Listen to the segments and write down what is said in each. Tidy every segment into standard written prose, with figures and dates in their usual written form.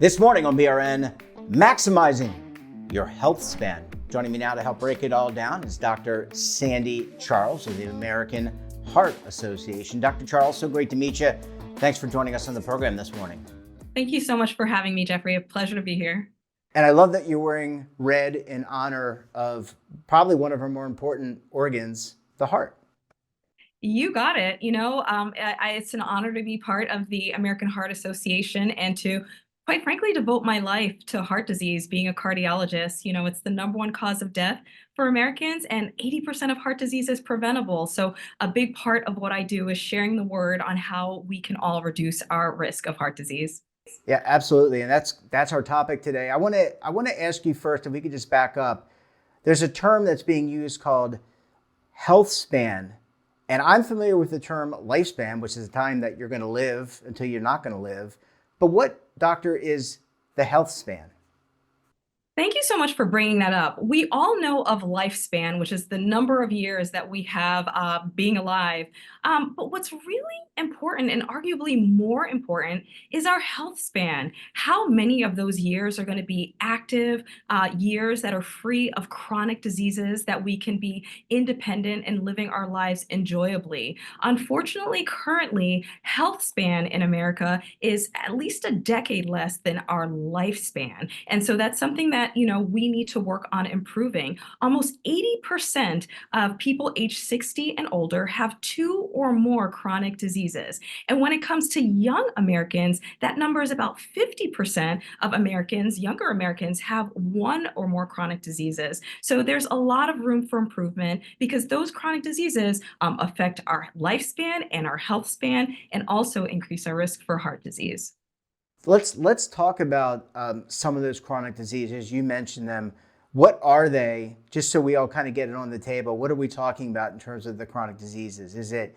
This morning on BRN, maximizing your health span. Joining me now to help break it all down is Dr. Sandy Charles of the American Heart Association. Dr. Charles, so great to meet you. Thanks for joining us on the program this morning. Thank you so much for having me, Jeffrey. A pleasure to be here. And I love that you're wearing red in honor of probably one of our more important organs, the heart. You got it. It's an honor to be part of the American Heart Association and to, quite frankly, devote my life to heart disease, being a cardiologist. It's the number one cause of death for Americans, and 80% of heart disease is preventable. So a big part of what I do is sharing the word on how we can all reduce our risk of heart disease. Yeah, absolutely. And that's our topic today. I want to ask you first if we could just back up. There's a term that's being used called health span. And I'm familiar with the term lifespan, which is the time that you're going to live until you're not going to live. But what, doctor, is the health span? Thank you so much for bringing that up. We all know of lifespan, which is the number of years that we have being alive. But what's really important and arguably more important is our health span. How many of those years are going to be active years that are free of chronic diseases, that we can be independent and living our lives enjoyably? Unfortunately, currently, health span in America is at least a decade less than our lifespan. And so that's something that we need to work on improving. Almost 80% of people age 60 and older have two or more chronic diseases. And when it comes to young Americans, that number is about 50% of Americans, younger Americans, have one or more chronic diseases. So there's a lot of room for improvement because those chronic diseases affect our lifespan and our health span and also increase our risk for heart disease. Let's talk about some of those chronic diseases. You mentioned them. What are they? Just so we all kind of get it on the table. What are we talking about in terms of the chronic diseases? Is it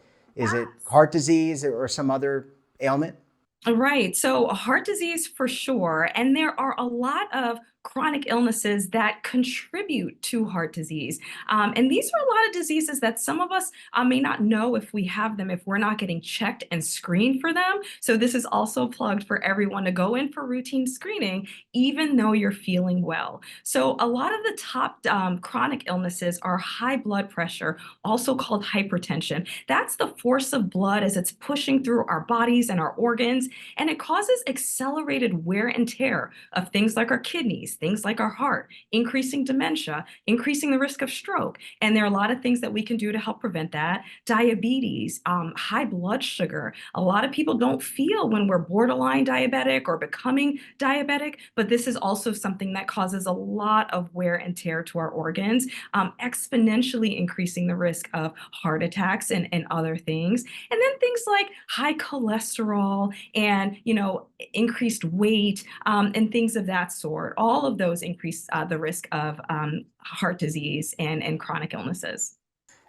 heart disease or some other ailment? Right. So heart disease for sure. And there are a lot of chronic illnesses that contribute to heart disease. And these are a lot of diseases that some of us may not know if we have them, if we're not getting checked and screened for them. So this is also plugged for everyone to go in for routine screening, even though you're feeling well. So a lot of the top chronic illnesses are high blood pressure, also called hypertension. That's the force of blood as it's pushing through our bodies and our organs, and it causes accelerated wear and tear of things like our kidneys, things like our heart, increasing dementia, increasing the risk of stroke. And there are a lot of things that we can do to help prevent that. Diabetes, high blood sugar. A lot of people don't feel when we're borderline diabetic or becoming diabetic, but this is also something that causes a lot of wear and tear to our organs, exponentially increasing the risk of heart attacks and other things. And then things like high cholesterol and increased weight and things of that sort. All of those increase the risk of heart disease and chronic illnesses.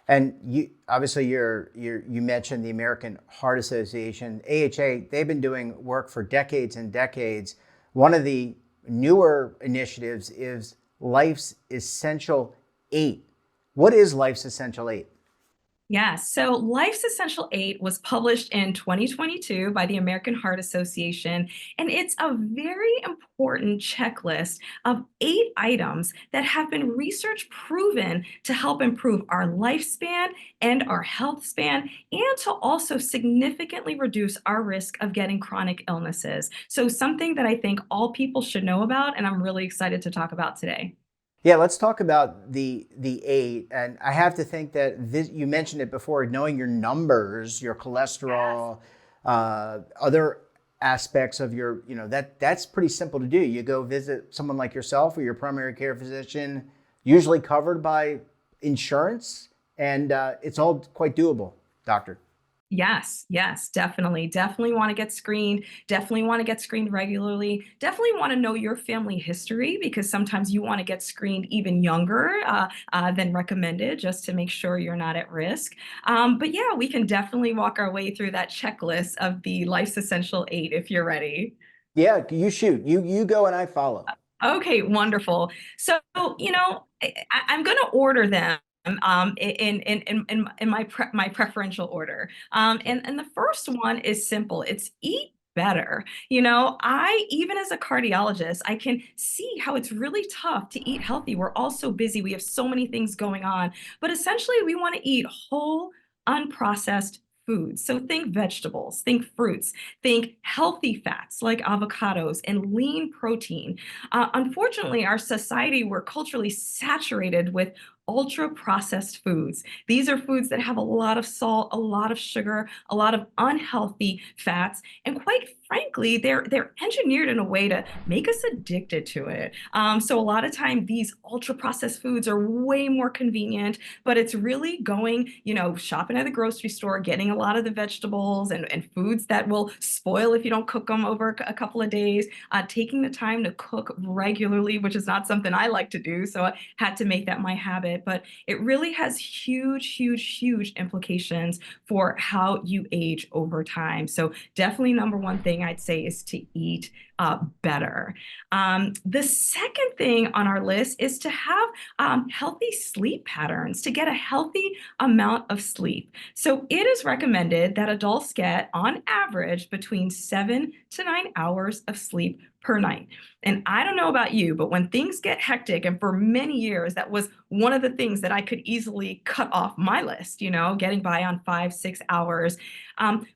And you obviously you mentioned the American Heart Association, AHA. They've been doing work for decades and decades. One of the newer initiatives is Life's Essential 8. What is Life's Essential 8? Yes. So Life's Essential 8 was published in 2022 by the American Heart Association, and it's a very important checklist of 8 items that have been research proven to help improve our lifespan and our health span, and to also significantly reduce our risk of getting chronic illnesses. So something that I think all people should know about, and I'm really excited to talk about today. Yeah, let's talk about the 8. And I have to think that you mentioned it before, knowing your numbers, your cholesterol, other aspects of your, that's pretty simple to do. You go visit someone like yourself or your primary care physician, usually covered by insurance, and it's all quite doable, doctor. Yes, definitely. Definitely want to get screened. Definitely want to get screened regularly. Definitely want to know your family history because sometimes you want to get screened even younger than recommended just to make sure you're not at risk. But yeah, we can definitely walk our way through that checklist of the Life's Essential 8 if you're ready. Yeah, you shoot. You go and I follow. Okay, wonderful. So, I'm going to order them in my preferential order. And the first one is simple. It's eat better. Even as a cardiologist, I can see how it's really tough to eat healthy. We're all so busy. We have so many things going on, but essentially we want to eat whole, unprocessed foods. So think vegetables, think fruits, think healthy fats like avocados and lean protein. Unfortunately, our society, we're culturally saturated with ultra processed foods. These are foods that have a lot of salt, a lot of sugar, a lot of unhealthy fats, and quite frankly, they're engineered in a way to make us addicted to it. So a lot of time, these ultra processed foods are way more convenient, but it's really going, shopping at the grocery store, getting a lot of the vegetables and foods that will spoil if you don't cook them over a couple of days, taking the time to cook regularly, which is not something I like to do. So I had to make that my habit. But it really has huge, huge, huge implications for how you age over time. So definitely number one thing I'd say is to eat better. The second thing on our list is to have healthy sleep patterns, to get a healthy amount of sleep. So it is recommended that adults get, on average, between 7 to 9 hours of sleep per night. And I don't know about you, but when things get hectic, and for many years, that was one of the things that I could easily cut off my list, getting by on 5, 6 hours.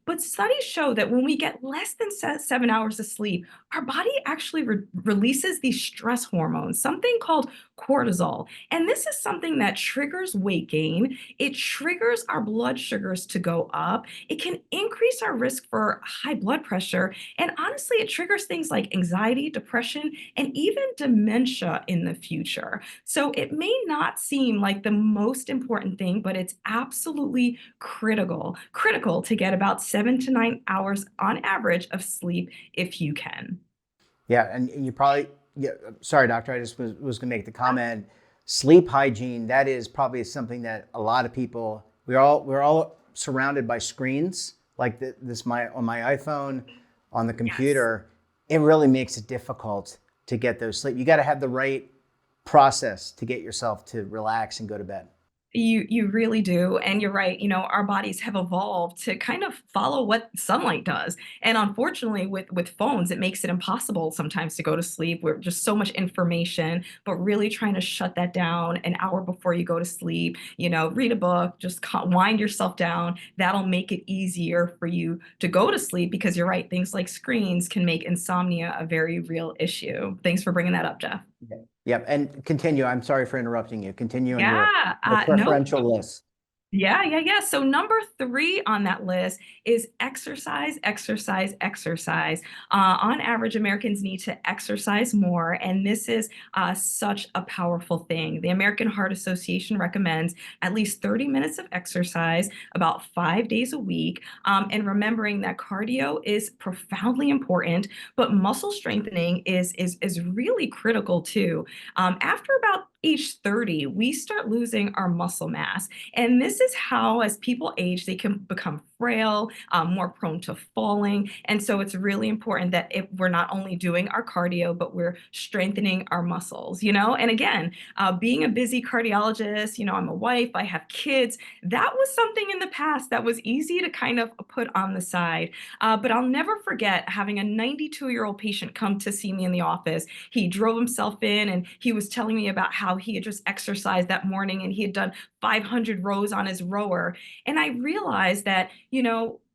But studies show that when we get less than 7 hours of sleep, our body actually releases these stress hormones, something called cortisol. And this is something that triggers weight gain. It triggers our blood sugars to go up. It can increase our risk for high blood pressure. And honestly, it triggers things like anxiety, depression, and even dementia in the future. So it may not seem like the most important thing, but it's absolutely critical to get about 7 to 9 hours on average of sleep if you can. Yeah, and you probably, yeah, sorry, doctor, I just was going to make the comment. Sleep hygiene, that is probably something that a lot of people, we're all surrounded by screens like on my iPhone, on the Yes. computer. It really makes it difficult to get those sleep. You got to have the right process to get yourself to relax and go to bed. You really do, and you're right. Our bodies have evolved to kind of follow what sunlight does, and unfortunately, with phones, it makes it impossible sometimes to go to sleep. We're just so much information, but really trying to shut that down an hour before you go to sleep. Read a book, just wind yourself down. That'll make it easier for you to go to sleep because you're right. Things like screens can make insomnia a very real issue. Thanks for bringing that up, Jeff. Yeah. Yep. And continue. I'm sorry for interrupting you. Continue on Yeah, your no. preferential list. Yeah, yeah, yeah. So number three on that list is exercise, exercise, exercise. On average, Americans need to exercise more, and this is such a powerful thing. The American Heart Association recommends at least 30 minutes of exercise about 5 days a week. And remembering that cardio is profoundly important, but muscle strengthening is really critical too. After about age 30, we start losing our muscle mass. And this is how, as people age, they can become frail, more prone to falling. And so it's really important that if we're not only doing our cardio, but we're strengthening our muscles. And again, being a busy cardiologist, I'm a wife, I have kids. That was something in the past that was easy to kind of put on the side. But I'll never forget having a 92-year-old patient come to see me in the office. He drove himself in and he was telling me about how he had just exercised that morning and he had done 500 rows on his rower. And I realized that,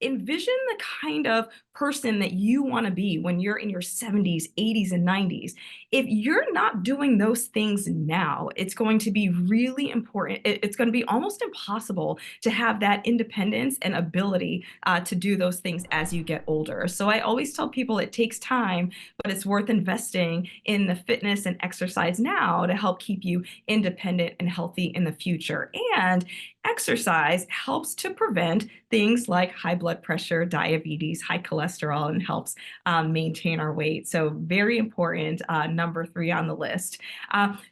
envision the kind of person that you want to be when you're in your 70s, 80s, and 90s. If you're not doing those things now, it's going to be really important. It's going to be almost impossible to have that independence and ability to do those things as you get older. So I always tell people it takes time, but it's worth investing in the fitness and exercise now to help keep you independent and healthy in the future. And exercise helps to prevent things like high blood pressure, diabetes, high cholesterol, and helps maintain our weight. So very important, number three on the list.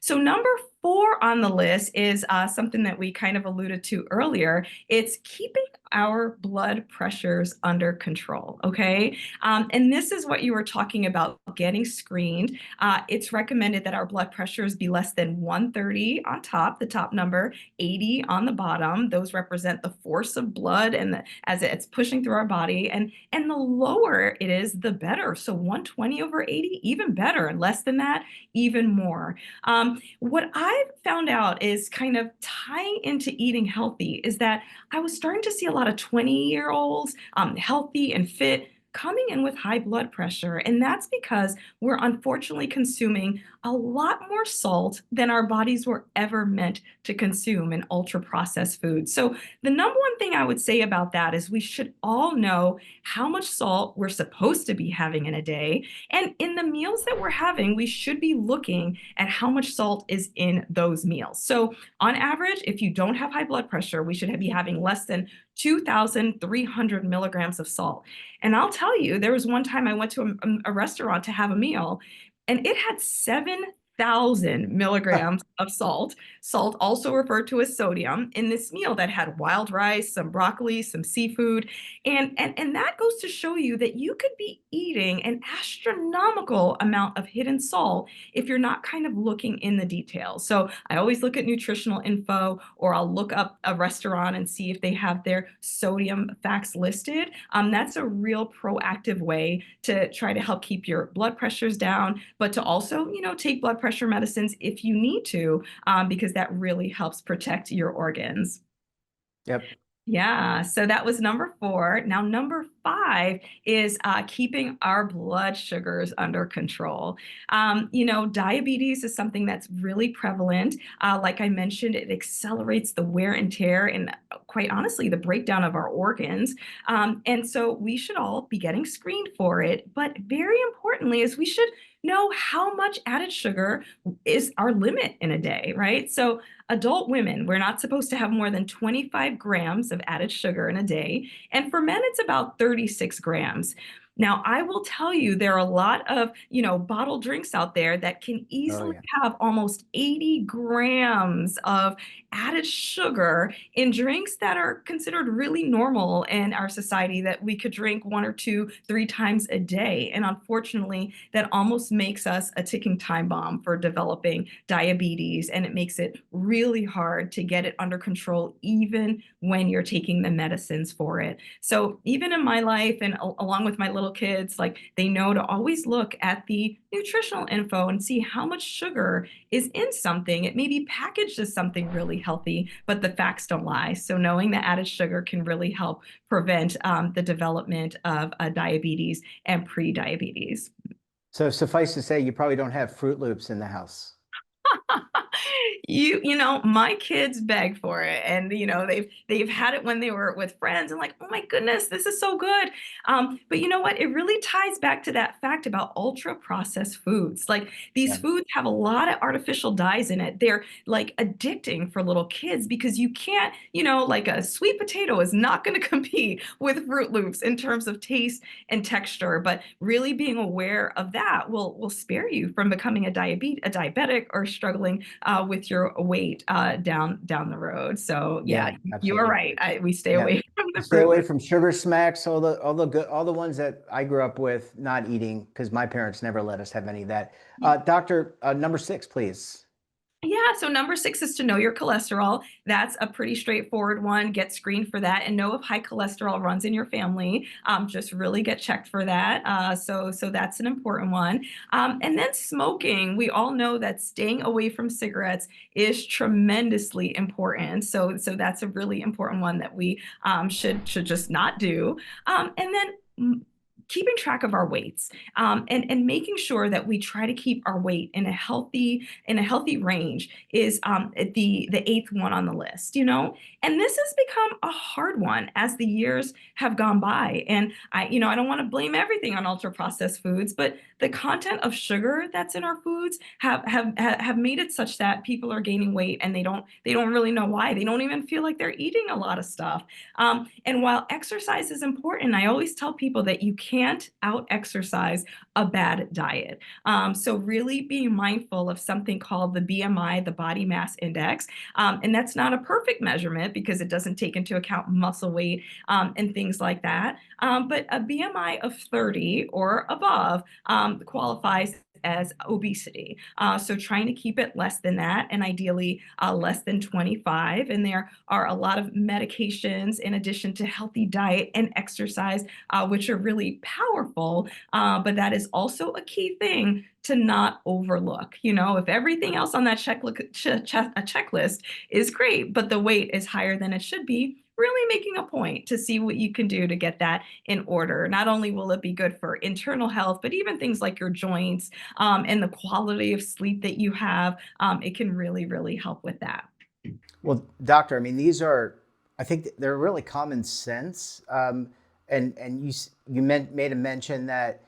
So number four on the list is something that we kind of alluded to earlier. It's keeping our blood pressures under control, okay? And this is what you were talking about, getting screened. It's recommended that our blood pressures be less than 130 on top, the top number, 80 on the bottom. Those represent the force of blood and as it's pushing through our body. And the lower it is, the better. So 120 over 80, even better. And less than that, even more. What I've found out is kind of tying into eating healthy is that I was starting to see a lot of 20-year-olds, healthy and fit, coming in with high blood pressure. And that's because we're unfortunately consuming a lot more salt than our bodies were ever meant to consume in ultra processed foods. So, the number one thing I would say about that is we should all know how much salt we're supposed to be having in a day. And in the meals that we're having, we should be looking at how much salt is in those meals. So, on average, if you don't have high blood pressure, we should be having less than 2,300 milligrams of salt. And I'll tell you, there was one time I went to a restaurant to have a meal, and it had 7,000 milligrams of salt. Salt, also referred to as sodium, in this meal that had wild rice, some broccoli, some seafood. And that goes to show you that you could be eating an astronomical amount of hidden salt if you're not kind of looking in the details. So I always look at nutritional info, or I'll look up a restaurant and see if they have their sodium facts listed. That's a real proactive way to try to help keep your blood pressures down, but to also, take blood pressure medicines if you need to, because that really helps protect your organs. Yep. Yeah, so that was number four. Now, number five is keeping our blood sugars under control. Diabetes is something that's really prevalent. Like I mentioned, it accelerates the wear and tear and, quite honestly, the breakdown of our organs. And so we should all be getting screened for it. But very importantly, is we should know how much added sugar is our limit in a day, right? So adult women, we're not supposed to have more than 25 grams of added sugar in a day. And for men, it's about 36 grams. Now, I will tell you, there are a lot of, bottled drinks out there that can Oh easily yeah. have almost 80 grams of added sugar in drinks that are considered really normal in our society, that we could drink one or two, three times a day. And unfortunately, that almost makes us a ticking time bomb for developing diabetes. And it makes it really hard to get it under control, even when you're taking the medicines for it. So even in my life, and along with my little kids, like, they know to always look at the nutritional info and see how much sugar is in something. It may be packaged as something really healthy, but the facts don't lie. So knowing that added sugar can really help prevent the development of diabetes and pre-diabetes. So suffice to say, you probably don't have Fruit Loops in the house. My kids beg for it, and they've had it when they were with friends, and like, oh my goodness, this is so good. But you know what? It really ties back to that fact about ultra processed foods. Like, these Yeah. foods have a lot of artificial dyes in it. They're like addicting for little kids, because you can't, like, a sweet potato is not going to compete with Fruit Loops in terms of taste and texture. But really being aware of that will spare you from becoming a diabetic, or struggling with your weight down the road. So yeah, Yeah, you are absolutely. right. We stay Yeah. away from the Stay Fruit away Loops. from sugar smacks, all the ones that I grew up with not eating because my parents never let us have any of that. Doctor, number six, please. Yeah, so number six is to know your cholesterol. That's a pretty straightforward one. Get screened for that and know if high cholesterol runs in your family. Just really get checked for that. So that's an important one. And then smoking. We all know that staying away from cigarettes is tremendously important. So that's a really important one that we should just not do. And then keeping track of our weights, and making sure that we try to keep our weight in a healthy range is the eighth one on the list. And this has become a hard one as the years have gone by. And I don't want to blame everything on ultra processed foods, but the content of sugar that's in our foods have made it such that people are gaining weight, and they don't really know why. They don't even feel like they're eating a lot of stuff. And while exercise is important, I always tell people that you can't can't out-exercise a bad diet. So really being mindful of something called the BMI, the body mass index. And that's not a perfect measurement because it doesn't take into account muscle weight and things like that. But a BMI of 30 or above qualifies as obesity. So trying to keep it less than that and ideally less than 25. And there are a lot of medications in addition to healthy diet and exercise, which are really powerful. But that is also a key thing to not overlook. You know, if everything else on that checklist is great, but the weight is higher than it should be, really making a point to see what you can do to get that in order. Not only will it be good for internal health, but even things like your joints and the quality of sleep that you have, it can really, really help with that. Well, doctor, I mean, these are, I think they're really common sense. And made a mention that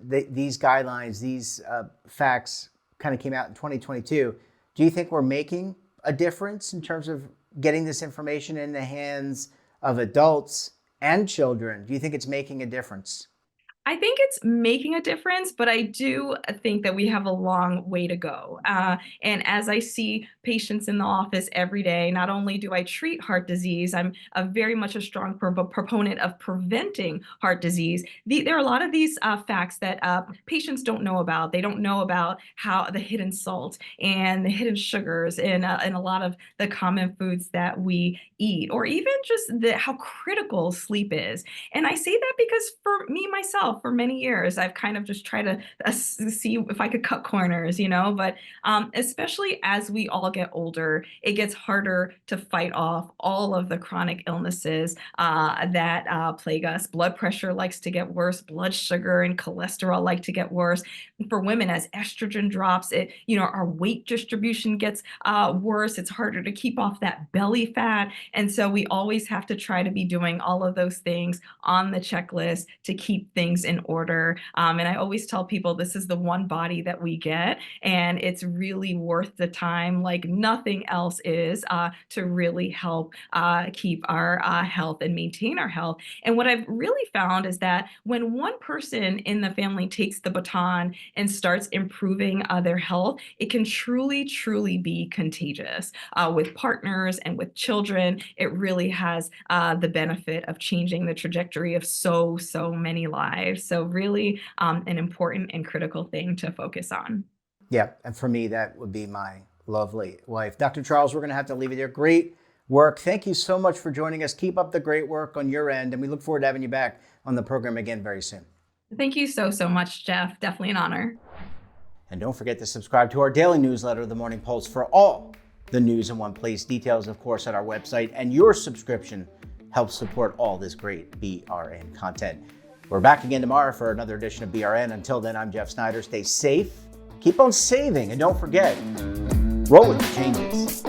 these guidelines, these facts kind of came out in 2022. Do you think we're making a difference in terms of getting this information in the hands of adults and children? Do you think it's making a difference? I think it's making a difference, but I do think that we have a long way to go. And as I see patients in the office every day, not only do I treat heart disease, I'm very much a strong proponent of preventing heart disease. There are a lot of these facts that patients don't know about. They don't know about how the hidden salt and the hidden sugars in a lot of the common foods that we eat, or even just how critical sleep is. And I say that because for me, myself, for many years, I've kind of just tried to see if I could cut corners, but especially as we all get older, it gets harder to fight off all of the chronic illnesses that plague us. Blood pressure likes to get worse, blood sugar and cholesterol like to get worse. For women, as estrogen drops, our weight distribution gets worse. It's harder to keep off that belly fat. And so we always have to try to be doing all of those things on the checklist to keep things in order. And I always tell people this is the one body that we get, and it's really worth the time, like nothing else is, to really help keep our health and maintain our health. And what I've really found is that when one person in the family takes the baton and starts improving their health, it can truly, truly be contagious. With partners and with children, it really has the benefit of changing the trajectory of so many lives. So really an important and critical thing to focus on. Yeah, and for me, that would be my lovely wife. Dr. Charles, we're going to have to leave it there. Great work. Thank you so much for joining us. Keep up the great work on your end, and we look forward to having you back on the program again very soon. Thank you so much, Jeff. Definitely an honor. And don't forget to subscribe to our daily newsletter, The Morning Pulse, for all the news in one place. Details, of course, at our website, and your subscription helps support all this great BRN content. We're back again tomorrow for another edition of BRN. Until then, I'm Jeff Snyder. Stay safe, keep on saving, and don't forget, roll with the changes.